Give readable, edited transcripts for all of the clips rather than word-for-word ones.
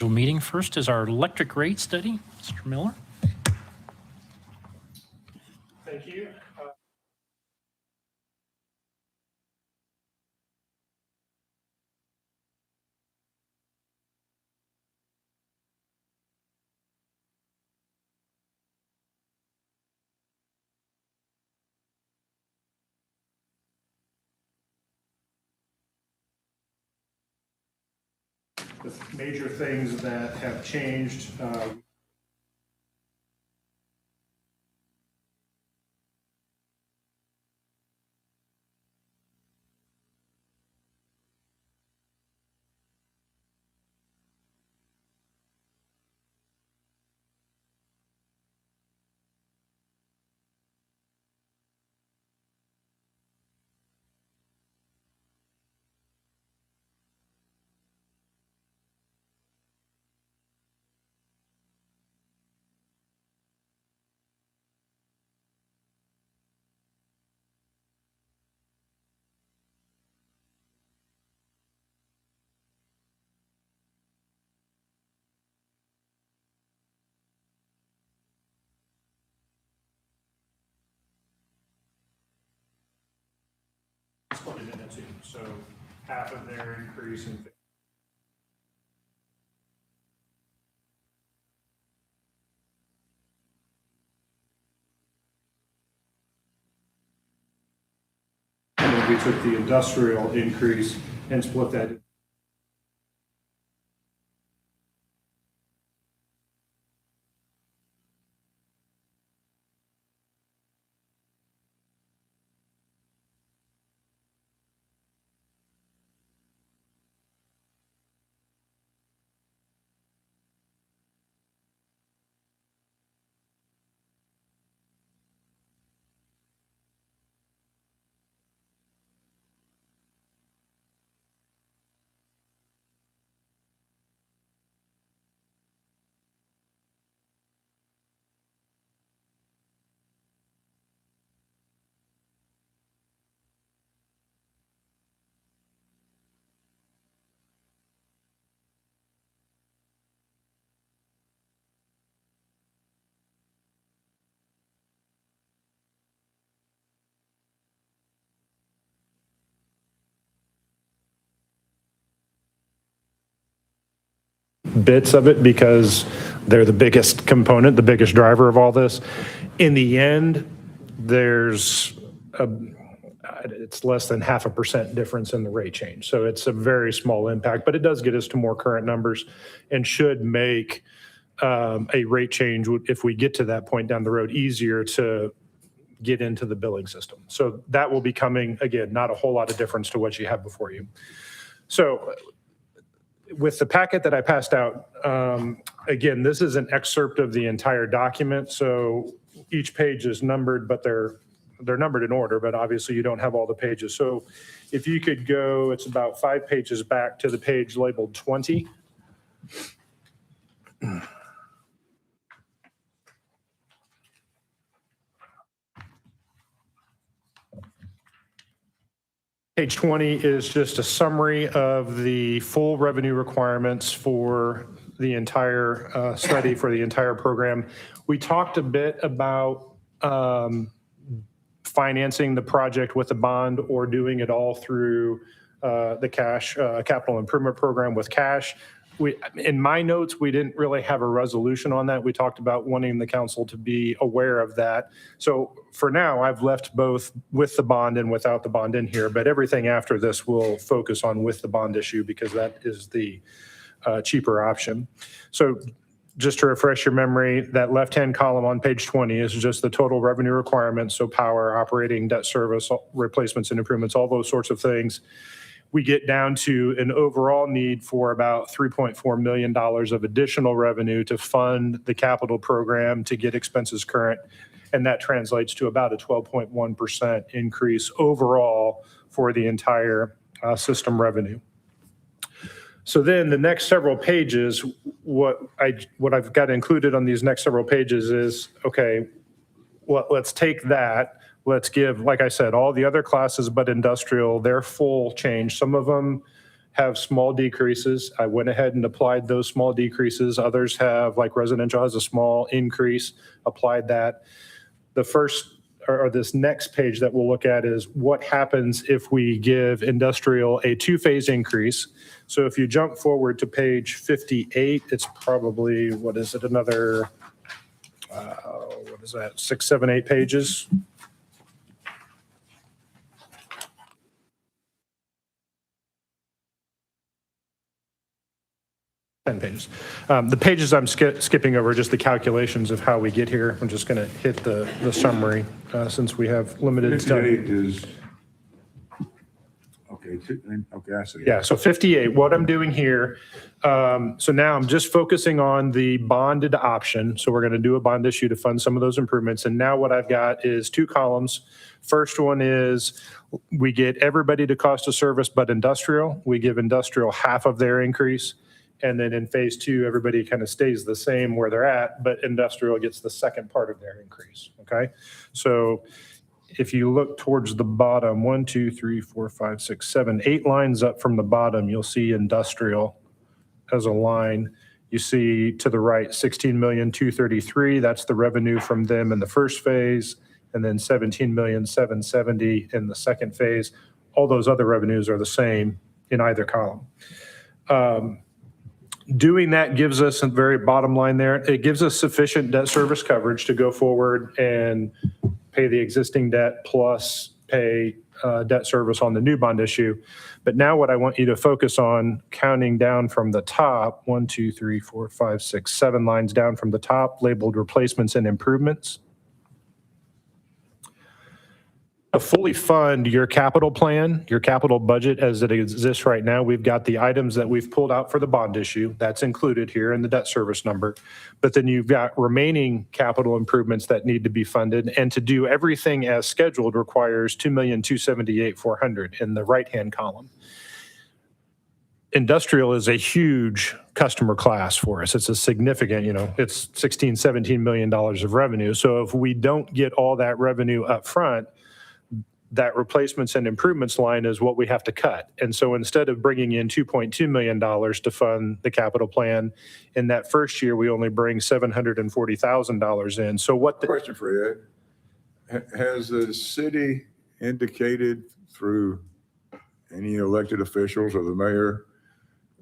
Meeting. First is our electric rate study. Mr. Miller. Thank you. The major things that have changed. Split it into two, so half of their increase in and then we took the industrial increase and split that. Bits of it because they're the biggest component, the biggest driver of all this. In the end, it's less than 0.5% difference in the rate change. So it's a very small impact, but it does get us to more current numbers and should make a rate change, if we get to that point down the road, easier to get into the billing system. So that will be coming, again, not a whole lot of difference to what you have before you. So with the packet that I passed out, again, this is an excerpt of the entire document. So each page is numbered, but they're numbered in order, but obviously you don't have all the pages. So if you could go, it's about 5 pages back to the page labeled 20. Page 20 is just a summary of the full revenue requirements for the entire study, for the entire program. We talked a bit about financing the project with a bond or doing it all through the cash capital improvement program with cash. In my notes, we didn't really have a resolution on that. We talked about wanting the council to be aware of that. So for now, I've left both with the bond and without the bond in here, but everything after this will focus on with the bond issue because that is the cheaper option. So just to refresh your memory, that left-hand column on page 20 is just the total revenue requirements. So power, operating, debt service, replacements and improvements, all those sorts of things. We get down to an overall need for about $3.4 million of additional revenue to fund the capital program to get expenses current. And that translates to about a 12.1% increase overall for the entire system revenue. So then the next several pages, what I've got included on these next several pages is, okay, well, let's take that. Let's give, like I said, all the other classes but industrial, their full change. Some of them have small decreases. I went ahead and applied those small decreases. Others have, like residential has a small increase, applied that. The first, or this next page that we'll look at is what happens if we give industrial a two-phase increase. So if you jump forward to page 58, it's probably, what is it, another, what is that, 6, 7, 8 pages? 10 pages. The pages I'm skipping over are just the calculations of how we get here. I'm just going to hit the summary since we have limited time. 58 is, okay, I see. Yeah, so 58, what I'm doing here, so now I'm just focusing on the bonded option. So we're going to do a bond issue to fund some of those improvements. And now what I've got is 2 columns. First one is we get everybody to cost of service but industrial. We give industrial half of their increase. And then in phase 2, everybody kind of stays the same where they're at, but industrial gets the second part of their increase, okay? So if you look towards the bottom, 1, 2, 3, 4, 5, 6, 7, 8 lines up from the bottom, you'll see industrial as a line. You see to the right, 16,233,000, that's the revenue from them in the first phase, and then 17,770,000 in the second phase. All those other revenues are the same in either column. Doing that gives us a very bottom line there. It gives us sufficient debt service coverage to go forward and pay the existing debt plus pay debt service on the new bond issue. But now what I want you to focus on, counting down from the top, 1, 2, 3, 4, 5, 6, 7 lines down from the top, labeled replacements and improvements. To fully fund your capital plan, your capital budget as it exists right now, we've got the items that we've pulled out for the bond issue. That's included here in the debt service number. But then you've got remaining capital improvements that need to be funded. And to do everything as scheduled requires $2,278,400 in the right-hand column. Industrial is a huge customer class for us. It's a significant, it's $16, $17 million of revenue. So if we don't get all that revenue up front, that replacements and improvements line is what we have to cut. And so instead of bringing in $2.2 million to fund the capital plan, in that first year, we only bring $740,000 in. So what the Question for you, Ed. Has the city indicated through any elected officials or the mayor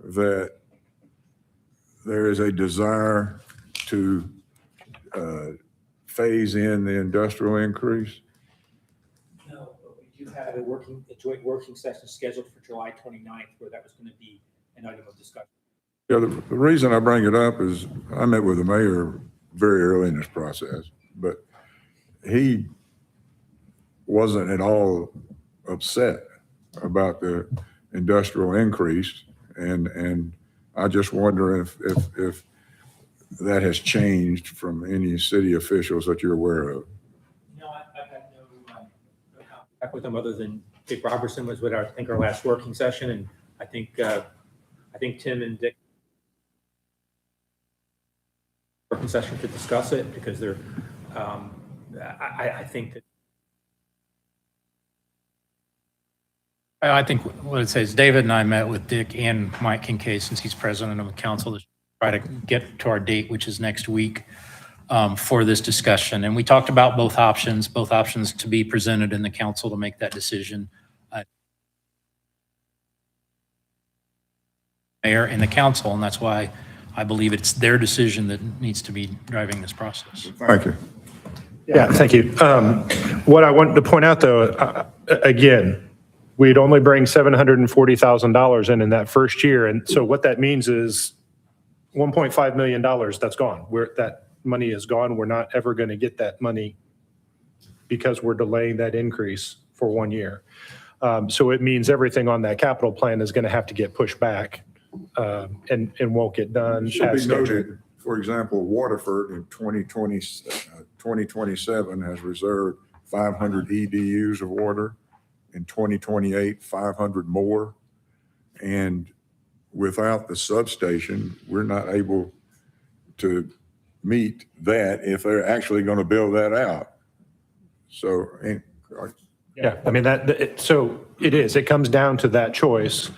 that there is a desire to phase in the industrial increase? You had a joint working session scheduled for July 29th, where that was going to be an item of discussion. Yeah, the reason I bring it up is I met with the mayor very early in this process, but he wasn't at all upset about the industrial increase. And I just wonder if that has changed from any city officials that you're aware of. No, I've had no contact with them other than Dick Robertson was with our last working session, and I think Tim and Dick working session to discuss it because they're I think that. I think what it says, David and I met with Dick and Mike Kincaid, since he's president of the council, to try to get to our date, which is next week, for this discussion. And we talked about both options to be presented in the council to make that decision. Mayor and the council, and that's why I believe it's their decision that needs to be driving this process. Thank you. Yeah, thank you. What I wanted to point out, though, again, we'd only bring $740,000 in that first year. And so what that means is $1.5 million that's gone. That money is gone. We're not ever going to get that money because we're delaying that increase for 1 year. So it means everything on that capital plan is going to have to get pushed back and won't get done. It should as be scheduled. noted, for example, Waterford in 2027 has reserved 500 EDUs of water. In 2028, 500 more. And without the substation, we're not able to meet that if they're actually going to build that out. So, Yeah, I mean, so it is. It comes down to that choice.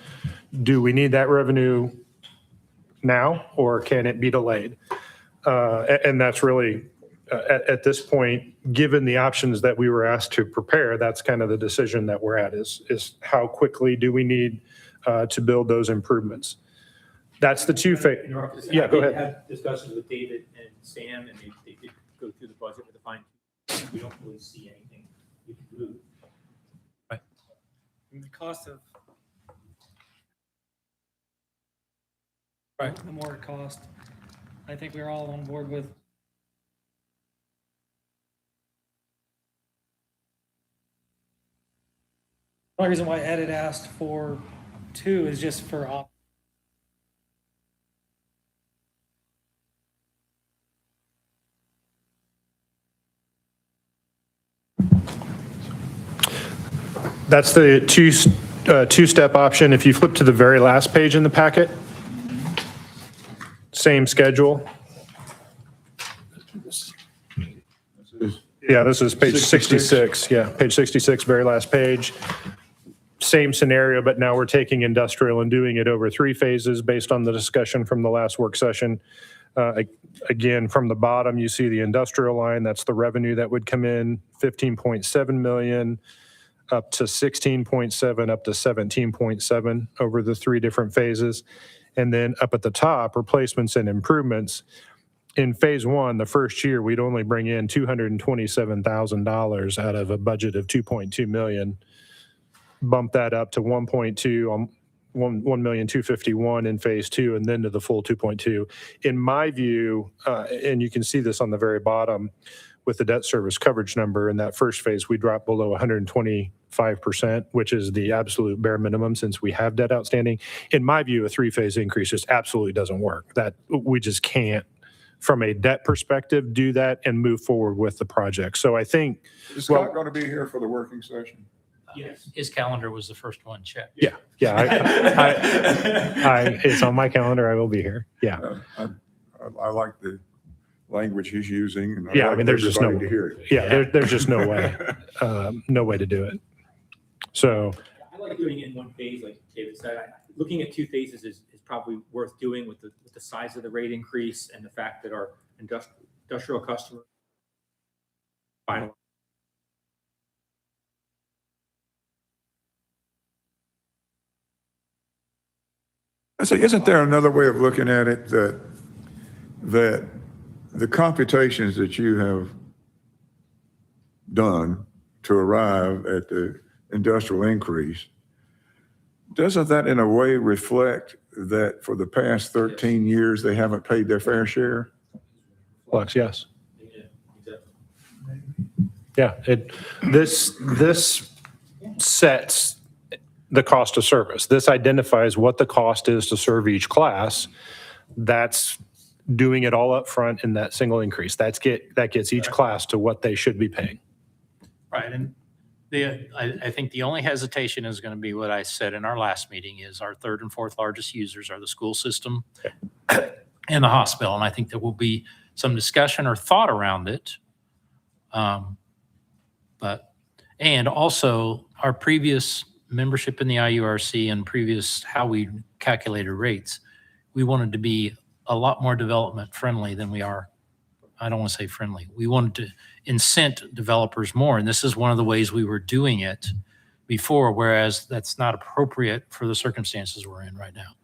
do we need that revenue now, or can it be delayed? And that's really, at this point, given the options that we were asked to prepare, that's kind of the decision that we're at, is how quickly do we need to build those improvements? That's the two phase. Yeah, go ahead. I had discussions with David and Sam, and they did go through the budget with a fine tooth. We don't really see anything you can move. And the cost of. Right. The more it costs, I think we're all on board with. The only reason why Ed had asked for 2 is just for That's the two-step option. If you flip to the very last page in the packet, same schedule. Yeah, this is page 66. Yeah, page 66, very last page. Same scenario, but now we're taking industrial and doing it over 3 phases based on the discussion from the last work session. Again, from the bottom, you see the industrial line. That's the revenue that would come in, 15.7 million, up to 16.7, up to 17.7 over the 3 different phases. And then up at the top, replacements and improvements. In phase 1, the first year, we'd only bring in $227,000 out of a budget of 2.2 million. Bump that up to 1.2, 1,251,000 in phase 2, and then to the full 2.2. In my view, and you can see this on the very bottom with the debt service coverage number, in that first phase, we dropped below 125%, which is the absolute bare minimum since we have debt outstanding. In my view, a 3-phase increase just absolutely doesn't work. That we just can't, from a debt perspective, do that and move forward with the project. So I think, Is Scott going to be here for the working session? Yes. His calendar was the first one checked. yeah, it's on my calendar. I will be here. Yeah. I like the language he's using. And Yeah, I like mean, there's just no, everybody to hear it. yeah, there's just no way, no way to do it. So, I like doing it in 1 phase, like David said. Looking at 2 phases is probably worth doing with the size of the rate increase and the fact that our industrial customer final. I say, isn't there another way of looking at it, that the computations that you have done to arrive at the industrial increase, doesn't that in a way reflect that for the past 13 years, they haven't paid their fair share? Flux, yes. Yeah, exactly. Yeah, this sets the cost of service. This identifies what the cost is to serve each class. That's doing it all up front in that single increase. That gets each class to what they should be paying. Right, and I think the only hesitation is going to be what I said in our last meeting, is our 3rd and 4th largest users are the school system and the hospital. And I think there will be some discussion or thought around it. And also our previous membership in the IURC and previous how we calculated rates, we wanted to be a lot more development friendly than we are. I don't want to say friendly. We wanted to incent developers more. And this is one of the ways we were doing it before, whereas that's not appropriate for the circumstances we're in right now.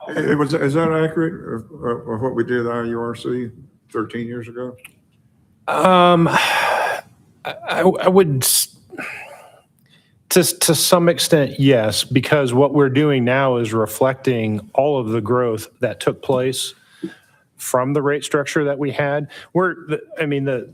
Is that accurate of what we did at IURC 13 years ago? I would, to some extent, yes, because what we're doing now is reflecting all of the growth that took place from the rate structure that we had. The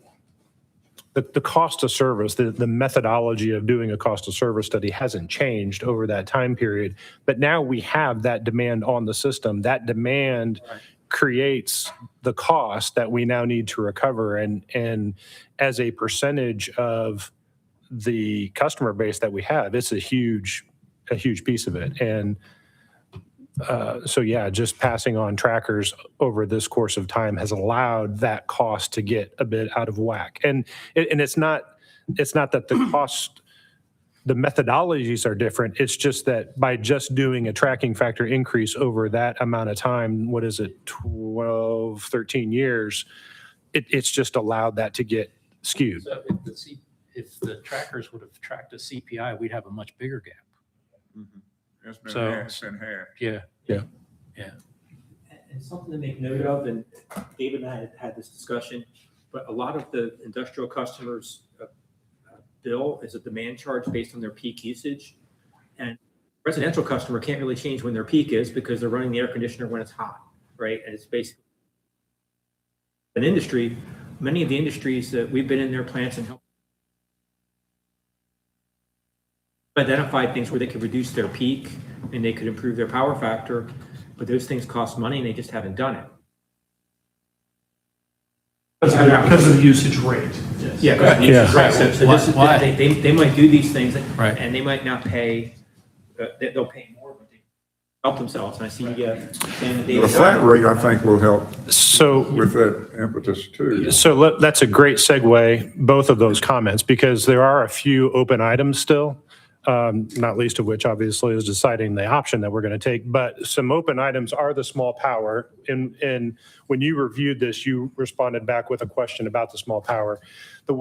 cost of service, the methodology of doing a cost of service study hasn't changed over that time period, but now we have that demand on the system. That demand creates the cost that we now need to recover, and as a percentage of the customer base that we have, it's a huge piece of it. And so yeah, just passing on trackers over this course of time has allowed that cost to get a bit out of whack. And it's not that the cost the methodologies are different. It's just that by just doing a tracking factor increase over that amount of time, what is it, 12, 13 years, it's just allowed that to get skewed. So if the trackers would have tracked a CPI, we'd have a much bigger gap. It's been So- half, it's been half. Yeah. And something to make note of, and David and I had this discussion, but a lot of the industrial customers' bill is a demand charge based on their peak usage. And residential customer can't really change when their peak is because they're running the air conditioner when it's hot, right? And it's basically an industry, many of the industries that we've been in their plants and helped identify things where they could reduce their peak and they could improve their power factor, but those things cost money and they just haven't done it. Because of the usage rate. Yeah. Right, so this is, Why? they might do these things Right. and they might not pay, they'll pay more, but they help themselves. And I see Sam and The David. flat rate, I think, will help So with that impetus too. that's a great segue, both of those comments, because there are a few open items still, not least of which obviously is deciding the option that we're going to take. But some open items are the small power. And when you reviewed this, you responded back with a question about the small power. The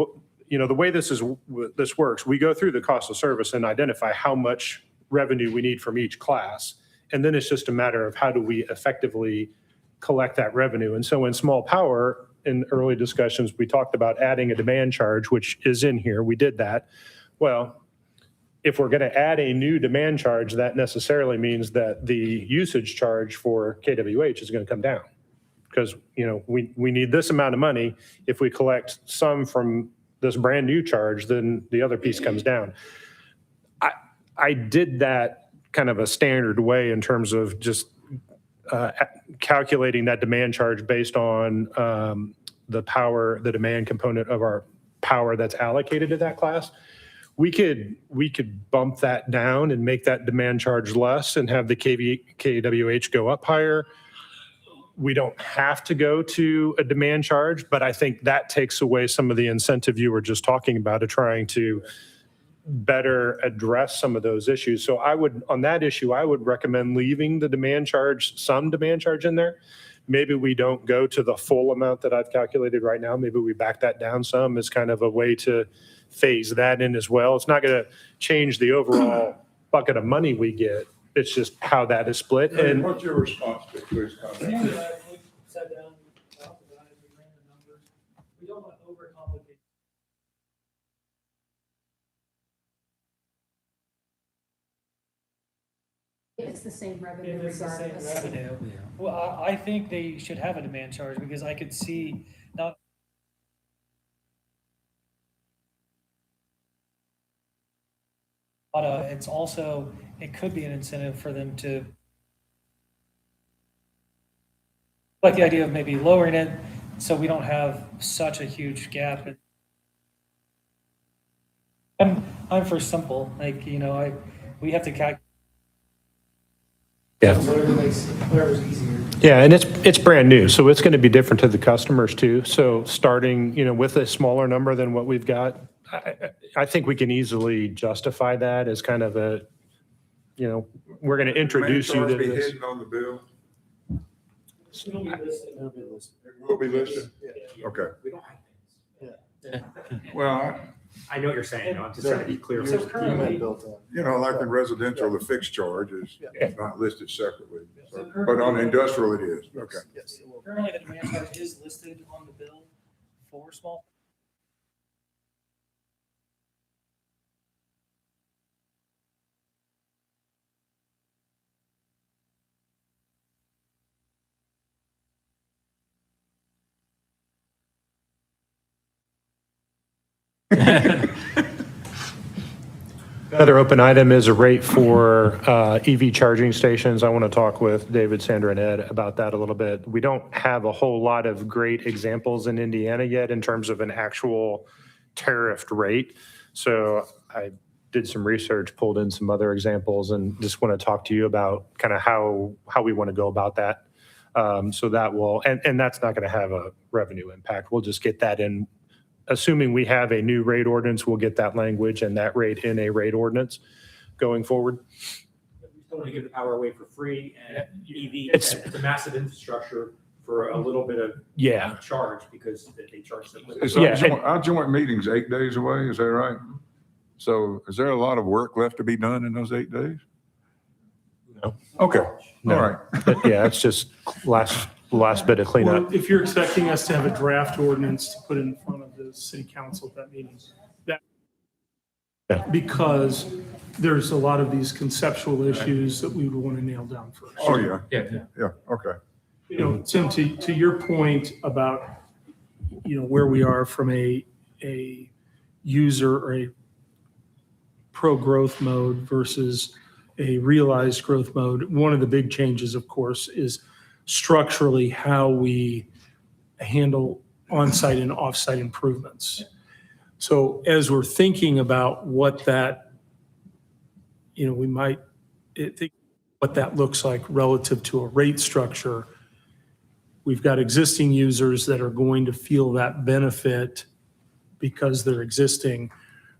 way this works, we go through the cost of service and identify how much revenue we need from each class. And then it's just a matter of how do we effectively collect that revenue. And so in small power, in early discussions, we talked about adding a demand charge, which is in here. We did that. Well, if we're going to add a new demand charge, that necessarily means that the usage charge for KWH is going to come down. Because, we need this amount of money. If we collect some from this brand new charge, then the other piece comes down. I did that kind of a standard way in terms of just calculating that demand charge based on the demand component of our power that's allocated to that class. We could bump that down and make that demand charge less and have the KWH go up higher. We don't have to go to a demand charge, but I think that takes away some of the incentive you were just talking about of trying to better address some of those issues. So on that issue, I would recommend leaving the demand charge, some demand charge in there. Maybe we don't go to the full amount that I've calculated right now. Maybe we back that down some as kind of a way to phase that in as well. It's not going to change the overall bucket of money we get. It's just how that is split. And What's your response to Chris' comment? We sat down, we talked about it, we ran the numbers. We don't want to overcomplicate. It's the same revenue If it's the same regardless. revenue. Well, I think they should have a demand charge because I could see not. But it's also, it could be an incentive for them to. Like the idea of maybe lowering it so we don't have such a huge gap. I'm for simple, we have to calculate. Yeah. Whatever's easier. yeah, and it's brand new, so it's going to be different to the customers too. So starting, with a smaller number than what we've got, I think we can easily justify that as kind of a, we're going to introduce you to May charge be this. hidden on the bill? It'll be listed. It will be listed? Okay. We don't have things. Well, I know what you're saying, I'm just trying to be clear. So currently, like in residential, the fixed charge is not listed separately. So But currently- on industrial, it is. Okay. currently the demand charge is listed on the bill for small. Another open item is a rate for EV charging stations. I want to talk with David, Sandra, and Ed about that a little bit. We don't have a whole lot of great examples in Indiana yet in terms of an actual tariffed rate. So I did some research, pulled in some other examples, and just want to talk to you about kind of how we want to go about that. So that will, and that's not going to have a revenue impact. We'll just get that in assuming we have a new rate ordinance, we'll get that language and that rate in a rate ordinance going forward. We still want to give the power away for free, and EV, It's- it's a massive infrastructure for a little bit of Yeah. charge because they charge them. Is Yeah, our joint meeting's 8 days away, is that right? So is there a lot of work left to be done in those 8 days? No. Okay, all No. right. But yeah, it's just last bit of cleanup. Or if you're expecting us to have a draft ordinance to put in front of the city council at that meeting, Yeah. because there's a lot of these conceptual issues that we would want to nail down first. Oh, yeah, Yeah. yeah, okay. You know, Tim, to your point about, you know, where we are from a user or a pro-growth mode versus a realized growth mode, one of the big changes, of course, is structurally how we handle on-site and off-site improvements. So as we're thinking about what that, you know, we might think what that looks like relative to a rate structure, we've got existing users that are going to feel that benefit because they're existing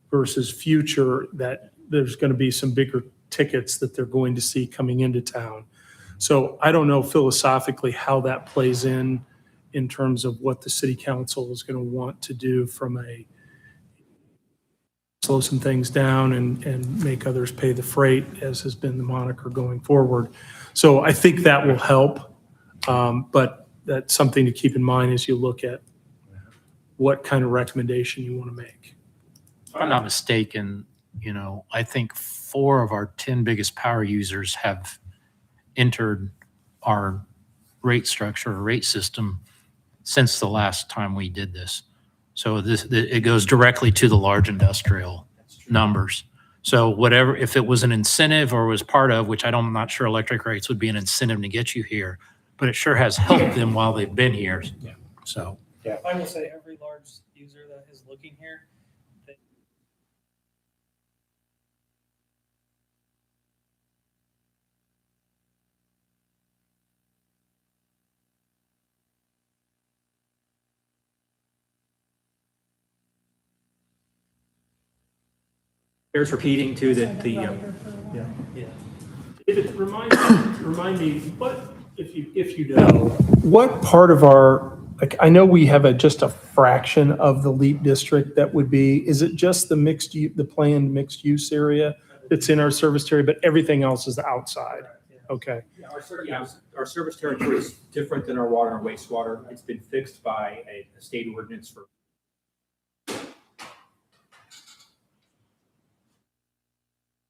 versus future that there's going to be some bigger tickets that they're going to see coming into town. So I don't know philosophically how that plays in terms of what the city council is going to want to do from a slow some things down and make others pay the freight, as has been the moniker going forward. So I think that will help. But that's something to keep in mind as you look at what kind of recommendation you want to make. If I'm not mistaken, you know, I think 4 of our 10 biggest power users have entered our rate structure or rate system since the last time we did this. So it goes directly to the large industrial numbers. So whatever, if it was an incentive or was part of, which I'm not sure electric rates would be an incentive to get you here, but it sure has helped them while they've been here. So. I will say every large user that is looking here, Bears repeating too that David, remind me, what, if you know, what part of our, like, I know we have just a fraction of the LEAP district that would be, is it just the the planned mixed use area that's in our service territory, but everything else is outside? Okay. our service territory is different than our water and wastewater. It's been fixed by a state ordinance for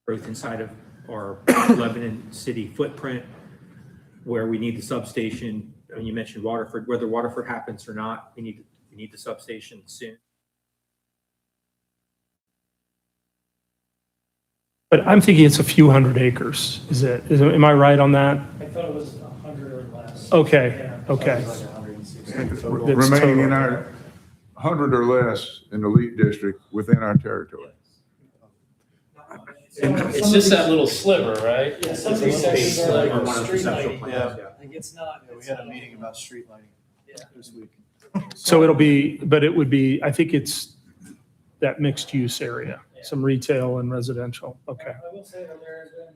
growth inside of our Lebanon city footprint, where we need the substation. I mean, you mentioned Waterford, whether Waterford happens or not, we need the substation soon. But I'm thinking it's a few hundred acres. Am I right on that? I thought it was 100 or less. Okay, okay. Remaining in our 100 or less in the LEAP district within our territory. It's just that little sliver, right? Yeah, some of these sections are like One of the street conceptual lighting. plans, Like it's not. We had a meeting about street lighting this week. So it would be, I think it's that mixed use area, some retail and residential. Okay. I will say that there has been.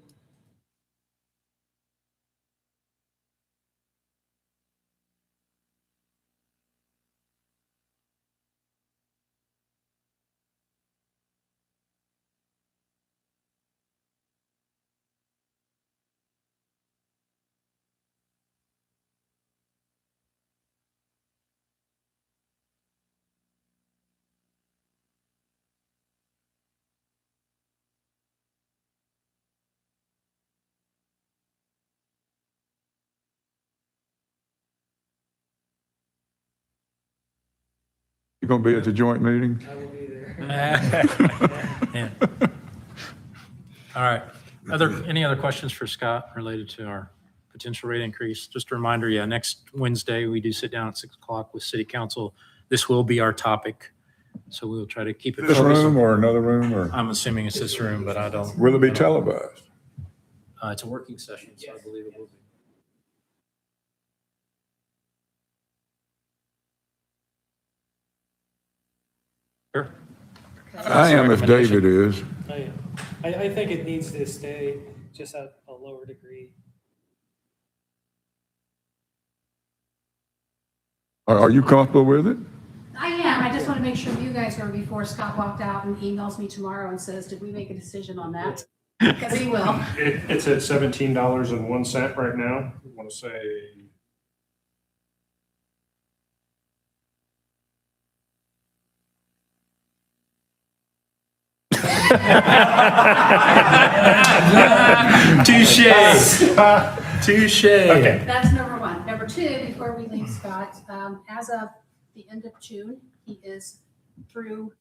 You gonna be at the joint meeting? I will be there. Yeah. All right. Any other questions for Scott related to our potential rate increase? Just a reminder, yeah, next Wednesday, we do sit down at 6 o'clock with city council. This will be our topic. So we'll try to keep it This focused. room or another room, or I'm assuming it's this room, but I don't. will it be televised? It's a working session, so I believe it will be. Sure. I am if David is. I think it needs to stay just at a lower degree. Are you comfortable with it? I am, I just want to make sure you guys are before Scott walked out and emails me tomorrow and says, did we make a decision on that? Because he will. It's at $17.01 right now. I want to say. Touche. Okay. That's number one. Number two, before we leave Scott, as of the end of June, he is through.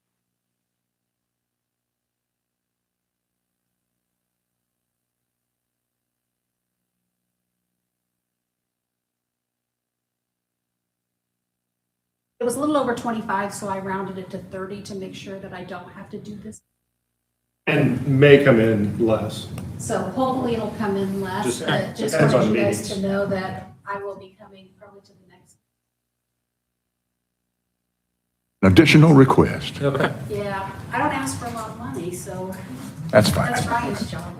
It was a little over 25, so I rounded it to 30 to make sure that I don't have to do this. And may come in less. So hopefully it'll come in less, Just but just depends wanted on you guys meetings. to know that I will be coming probably to the next. An additional request. Okay. Yeah, I don't ask for a lot of money, so That's fine. that's Ryan's job.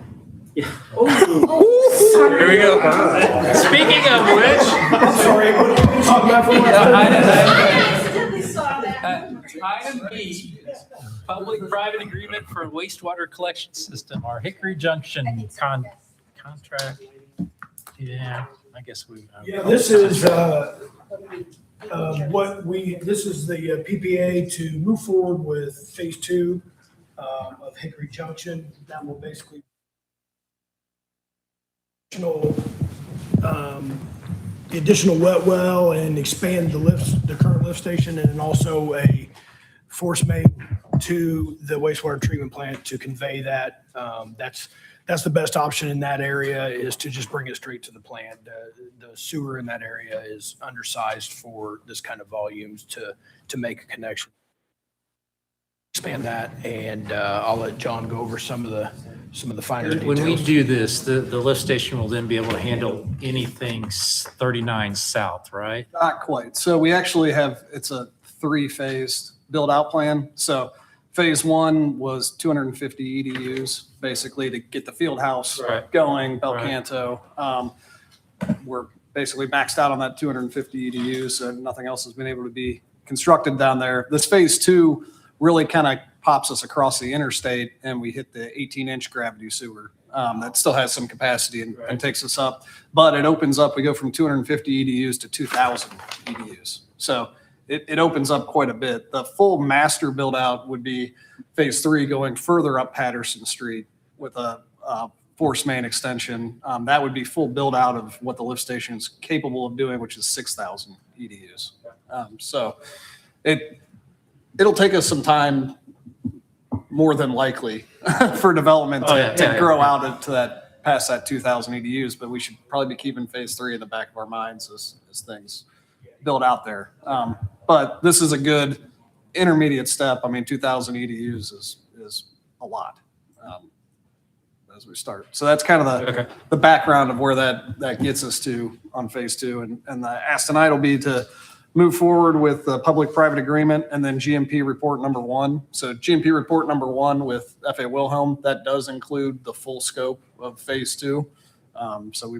Yeah. Oh, sorry. Here we go. Speaking of which. Sorry, what did we talk about for I accidentally saw that. Item B, public-private agreement for wastewater collection system, our Hickory Junction I think so, yes. contract. Yeah, I guess we. Yeah, this is, What this is the PPA to move forward with phase 2 of Hickory Junction. That will basically the additional wet well and expand the current lift station, and then also a force main to the wastewater treatment plant to convey that. That's the best option in that area, is to just bring it straight to the plant. The sewer in that area is undersized for this kind of volumes to make a connection. Expand that, and I'll let John go over some of the finer details. When we do this, the lift station will then be able to handle anything 39 south, right? Not quite. So we actually have, it's a 3-phase build-out plan. So phase 1 was 250 EDUs, basically to get the field house Right. going, Belcanto. We're basically maxed out on that 250 EDUs, and nothing else has been able to be constructed down there. This phase 2 really kind of pops us across the interstate, and we hit the 18-inch gravity sewer. That still has some capacity and takes us up, but it opens up, we go from 250 EDUs to 2,000 EDUs. So it opens up quite a bit. The full master build out would be phase 3 going further up Patterson Street with a force main extension. That would be full build out of what the lift station is capable of doing, which is 6,000 EDUs. So it'll take us some time, more than likely, for development to grow out into that, past that 2,000 EDUs, but we should probably be keeping phase 3 in the back of our minds as things build out there. But this is a good intermediate step. I mean, 2,000 EDUs is a lot as we start. So that's kind of the background of where that gets us to on phase 2. And the ask tonight will be to move forward with the public-private agreement and then GMP report number 1. So GMP report number 1 with F.A. Wilhelm, that does include the full scope of phase 2. So we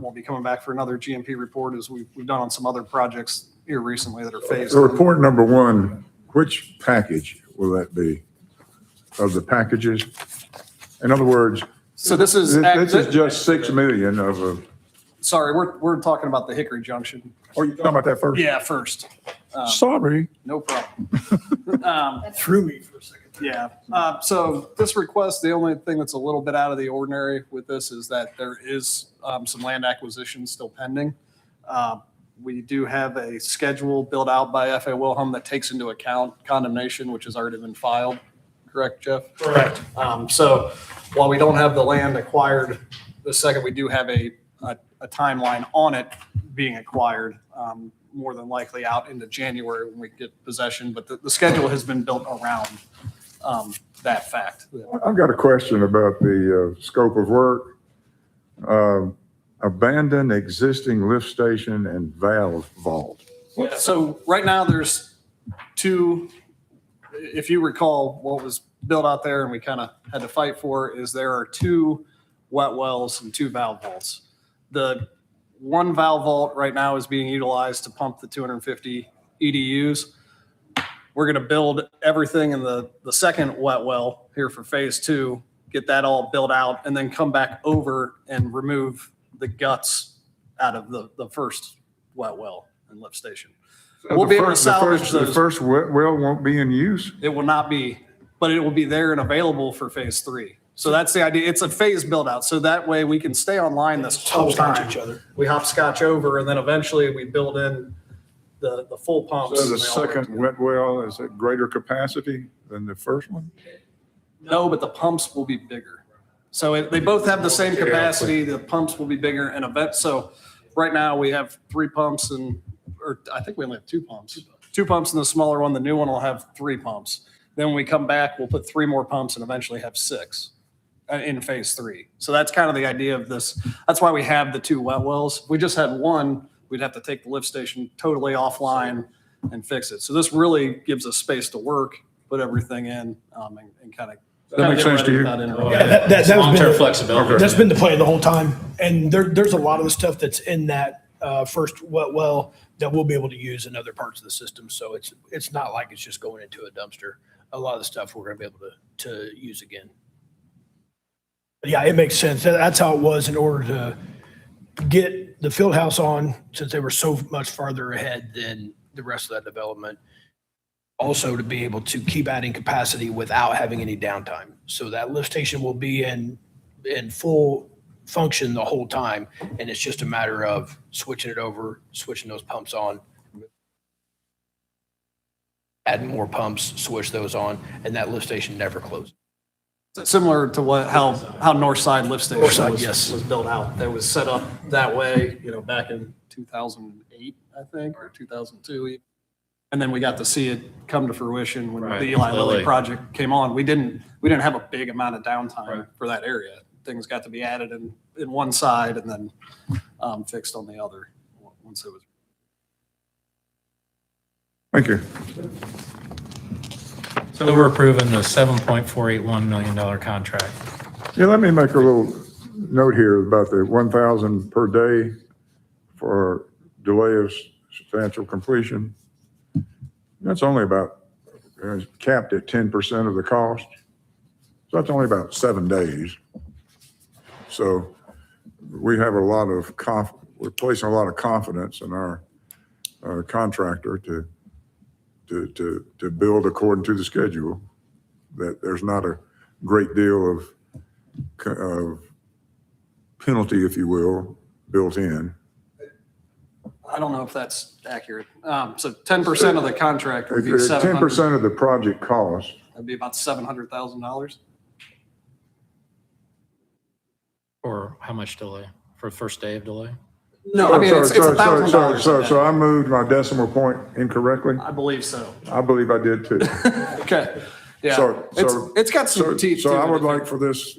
won't be coming back for another GMP report as we've done on some other projects here recently that are phased. So report number 1, which package will that be of the packages? In other words, So this is just 6 million of a, sorry, we're talking about the Hickory Junction. oh, you talking about that first? Yeah, first. Sorry. No problem. Threw me for a second. Yeah. So this request, the only thing that's a little bit out of the ordinary with this is that there is some land acquisition still pending. We do have a schedule built out by F.A. Wilhelm that takes into account condemnation, which has already been filed. Correct, Jeff? Correct. So while we don't have the land acquired this second, we do have a timeline on it being acquired, more than likely out into January when we get possession. But the schedule has been built around that fact. I've got a question about the scope of work. Abandoned existing lift station and valve vault. So right now there's 2 if you recall what was built out there and we kind of had to fight for is there are 2 wet wells and 2 valve vaults. The one valve vault right now is being utilized to pump the 250 EDUs. We're going to build everything in the second wet well here for phase 2, get that all built out, and then come back over and remove the guts out of the first wet well and lift station. We'll be able to salvage The those. first well won't be in use? It will not be, but it will be there and available for phase 3. So that's the idea. It's a phase build out. So that way we can stay online this whole time. We hopscotch over and then eventually we build in the full pumps. So the and they all work second together. wet well is at greater capacity than the first one? No, but the pumps will be bigger. So they both have the same capacity. The pumps will be bigger and so right now we have 3 pumps or I think we only have 2 pumps. 2 pumps in the smaller one. The new one will have 3 pumps. Then when we come back, we'll put 3 more pumps and eventually have 6 in phase 3. So that's kind of the idea of this. That's why we have the 2 wet wells. If we just had one, we'd have to take the lift station totally offline and fix it. So this really gives us space to work, put everything in, and kind of. That makes sense to you? Yeah, that's Long-term been, flexibility. that's been the plan the whole time. And there's a lot of the stuff that's in that first wet well that we'll be able to use in other parts of the system. So it's not like it's just going into a dumpster. A lot of the stuff we're going to be able to use again. But yeah, it makes sense. That's how it was in order to get the field house on, since they were so much farther ahead than the rest of that development. Also to be able to keep adding capacity without having any downtime. So that lift station will be in full function the whole time. And it's just a matter of switching it over, switching those pumps on, adding more pumps, switch those on, and that lift station never closes. Similar to how Northside Lift Station Northside, yes. was built out. That was set up that way, back in 2008, I think, or 2002 even. And then we got to see it come to fruition when Right. the Eli Lilly Lilly. project came on. We didn't have a big amount of downtime for that area. Things got to be added in one side and then fixed on the other once it was. Thank you. So we're approving the $7.481 million contract. Yeah, let me make a little note here about the 1,000 per day for delay of substantial completion. That's only about, capped at 10% of the cost. So that's only about 7 days. So we have a lot of we're placing a lot of confidence in our contractor to build according to the schedule, that there's not a great deal of penalty, if you will, built in. I don't know if that's accurate. So 10% of the contract would be 700. 10% of the project cost. That'd be about $700,000. Or how much delay? For first day of delay? No, I mean, it's So $1,000. I moved my decimal point incorrectly? I believe so. I believe I did too. Okay. Yeah. So- It's got some teeth to it. So I would like for this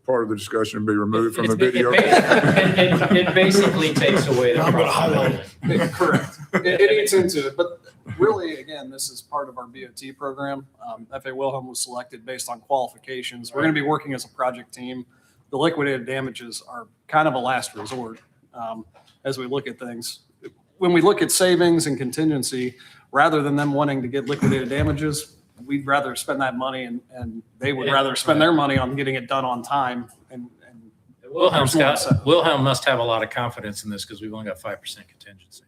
part of the discussion to be removed from the video. It basically takes away the. I'm gonna highlight Yeah, correct. It eats into it, but really, again, this is part of our BOT program. F.A. Wilhelm was selected based on qualifications. We're going to be working as a project team. The liquidated damages are kind of a last resort as we look at things. When we look at savings and contingency, rather than them wanting to get liquidated damages, we'd rather spend that money and they would rather spend their money on getting it done on time. And Wilhelm must have a lot of confidence in this because we've only got 5% contingency.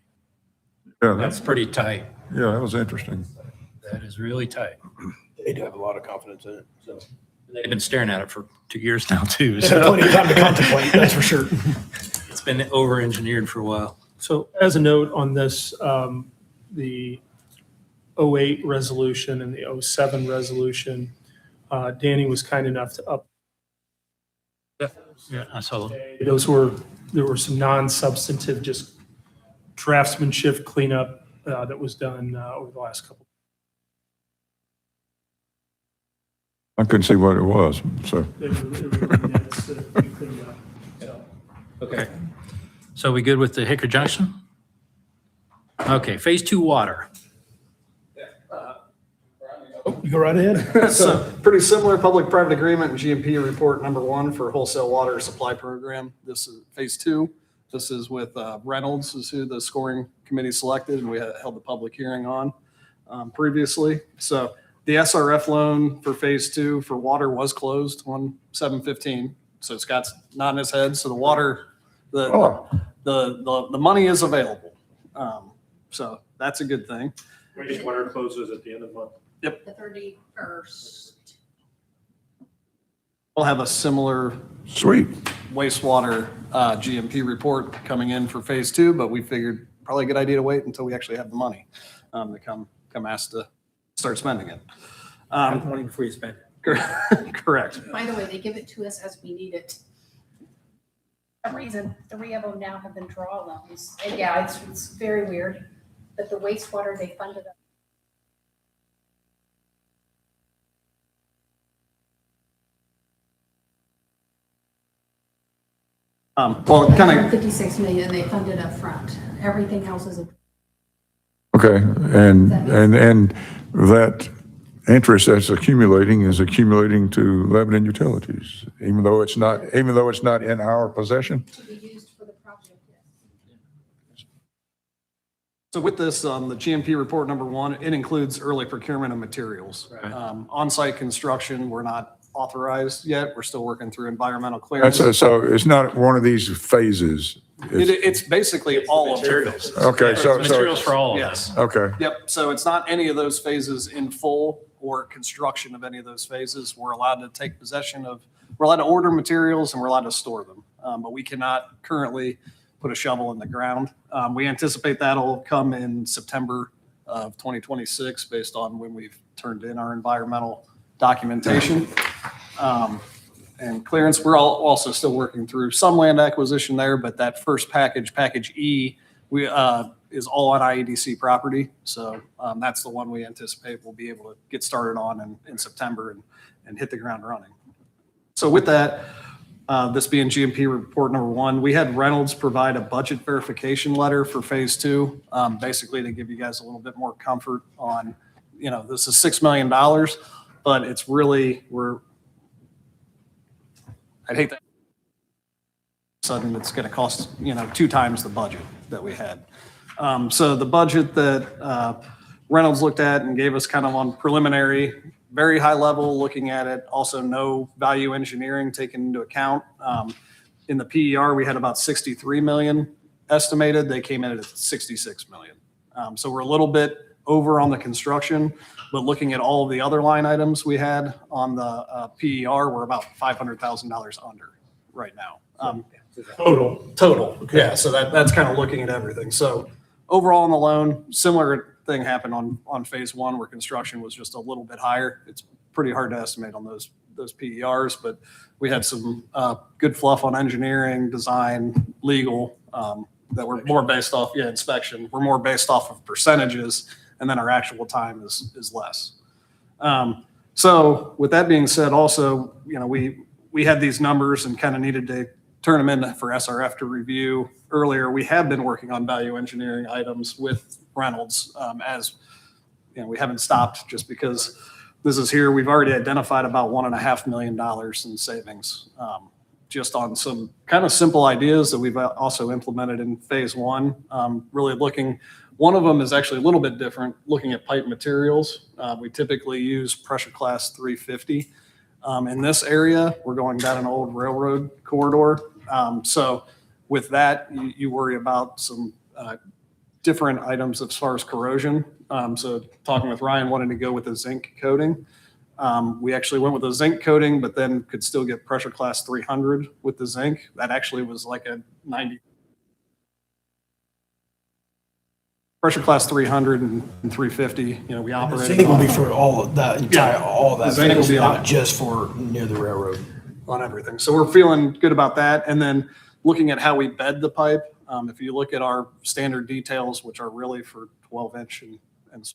Yeah, That's pretty tight. that was interesting. That is really tight. They do have a lot of confidence in it. So They've been staring at it for 2 years now too. they've had So plenty of time to contemplate, that's for sure. it's been over-engineered for a while. So as a note on this, the 08 resolution and the 07 resolution, Danny was kind enough to up. Yeah, I saw them. There were some non-substantive, just draftsmanship cleanup that was done over the last couple. I couldn't see what it was, so. They were minutes that we cleaned up. So, Okay. So we good with the Hickory Junction? Okay, phase 2 water. You go right ahead. So pretty similar public-private agreement and GMP report number 1 for wholesale water supply program. This is phase 2. This is with Reynolds is who the scoring committee selected, and we held the public hearing on previously. So the SRF loan for phase 2 for water was closed on 7/15. So Scott's nodding his head. So the water, Oh. the money is available. So that's a good thing. Wastewater closes at the end of the month. The 31st. We'll have a similar Sweet. wastewater GMP report coming in for phase 2, but we figured probably a good idea to wait until we actually have the money to come ask to start spending it. Have the money before you spend. Correct. By the way, they give it to us as we need it. For some reason, 3 of them now have been draw loans. And yeah, it's very weird, but the wastewater, they funded up. Well, kind of 56 million they funded up front. Everything else is a. Okay, and that interest that's accumulating is accumulating to Lebanon Utilities, even though it's not in our possession? To be used for the project, yes. So with this, the GMP report number 1, it includes early procurement of materials. Right. On-site construction, we're not authorized yet. We're still working through environmental clearance. So it's not one of these phases? It's basically all of the materials. phases. Okay, so, Materials for all of them. Yes. okay, Yep. So it's not any of those phases in full or construction of any of those phases. We're allowed to take possession of, we're allowed to order materials and we're allowed to store them. But we cannot currently put a shovel in the ground. We anticipate that'll come in September of 2026 based on when we've turned in our environmental documentation. And clearance, we're also still working through some land acquisition there, but that first package, package E, is all on IEDC property. So that's the one we anticipate we'll be able to get started on in September and hit the ground running. So with that, this being GMP report number 1, we had Reynolds provide a budget verification letter for phase 2, basically to give you guys a little bit more comfort on, this is $6 million, but it's really, I'd hate that. Sudden, it's going to cost, 2 times the budget that we had. So the budget that Reynolds looked at and gave us kind of on preliminary, very high level looking at it, also no value engineering taken into account. In the PER, we had about 63 million estimated. They came in at 66 million. So we're a little bit over on the construction, but looking at all of the other line items we had on the PER, we're about $500,000 under right now. Total. Yeah. So that's kind of looking at everything. So overall on the loan, similar thing happened on phase 1 where construction was just a little bit higher. It's pretty hard to estimate on those PERs, but we had some good fluff on engineering, design, legal, that were more based off, inspection. We're more based off of percentages, and then our actual time is less. So with that being said, also, we had these numbers and kind of needed to turn them in for SRF to review. Earlier, we have been working on value engineering items with Reynolds, as we haven't stopped just because this is here. We've already identified about $1.5 million in savings, just on some kind of simple ideas that we've also implemented in phase 1. Really looking, one of them is actually a little bit different, looking at pipe materials. We typically use pressure class 350. In this area, we're going down an old railroad corridor. So with that, you worry about some different items as far as corrosion. So talking with Ryan, wanting to go with a zinc coating. We actually went with a zinc coating, but then could still get pressure class 300 with the zinc. That actually was like a 90. Pressure class 300 and 350, we The operate. zinc will be for all of that, all The that, zinc will be on not just for near the railroad. On everything. So we're feeling good about that. And then looking at how we bed the pipe, if you look at our standard details, which are really for 12-inch and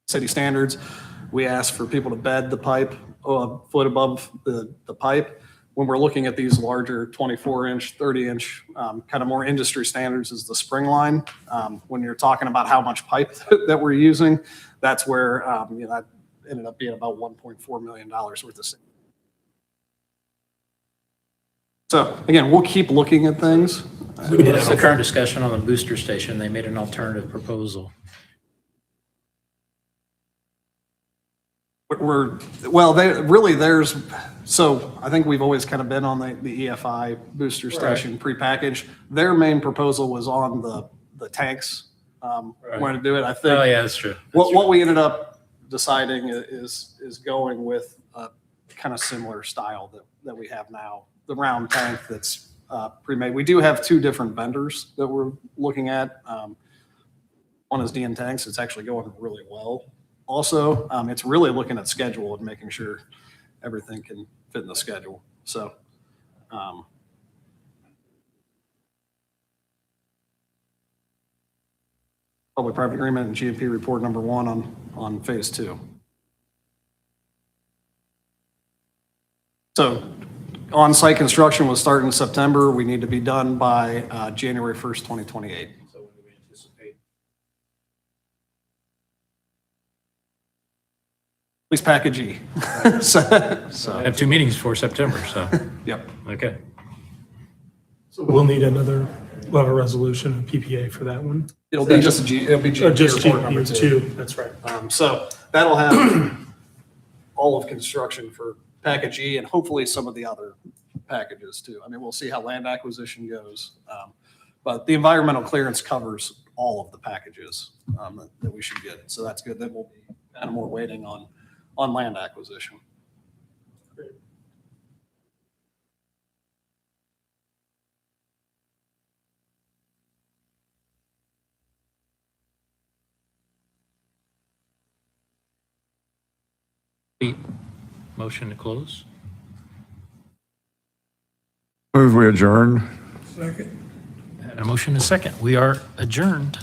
city standards, we ask for people to bed the pipe a foot above the pipe. When we're looking at these larger 24-inch, 30-inch, kind of more industry standards is the spring line. When you're talking about how much pipe that we're using, that's where that ended up being about $1.4 million worth of savings. So again, we'll keep looking at things. What's the current discussion on the booster station? They made an alternative proposal. So I think we've always kind of been on the EFI booster station prepackaged. Their main proposal was on the tanks. Wanted to do it. I think. Oh, yeah, that's true. What we ended up deciding is going with a kind of similar style that we have now, the round tank that's pre-made. We do have two different vendors that we're looking at. One is DN Tanks. It's actually going really well. Also, it's really looking at schedule and making sure everything can fit in the schedule. So, public-private agreement and GMP report number 1 on phase 2. So on-site construction will start in September. We need to be done by January 1st, 2028. So when do we anticipate? At least package E. I have 2 meetings for September, so, Yep. okay. So we'll need we'll have a resolution, a PPA for that one. It'll be just Just report number GP 2. two, that's right. So that'll have all of construction for package E and hopefully some of the other packages too. I mean, we'll see how land acquisition goes. But the environmental clearance covers all of the packages that we should get. So that's good. Then we'll be kind of more waiting on land acquisition. Motion to close? Move we adjourn. And a motion and a second. We are adjourned.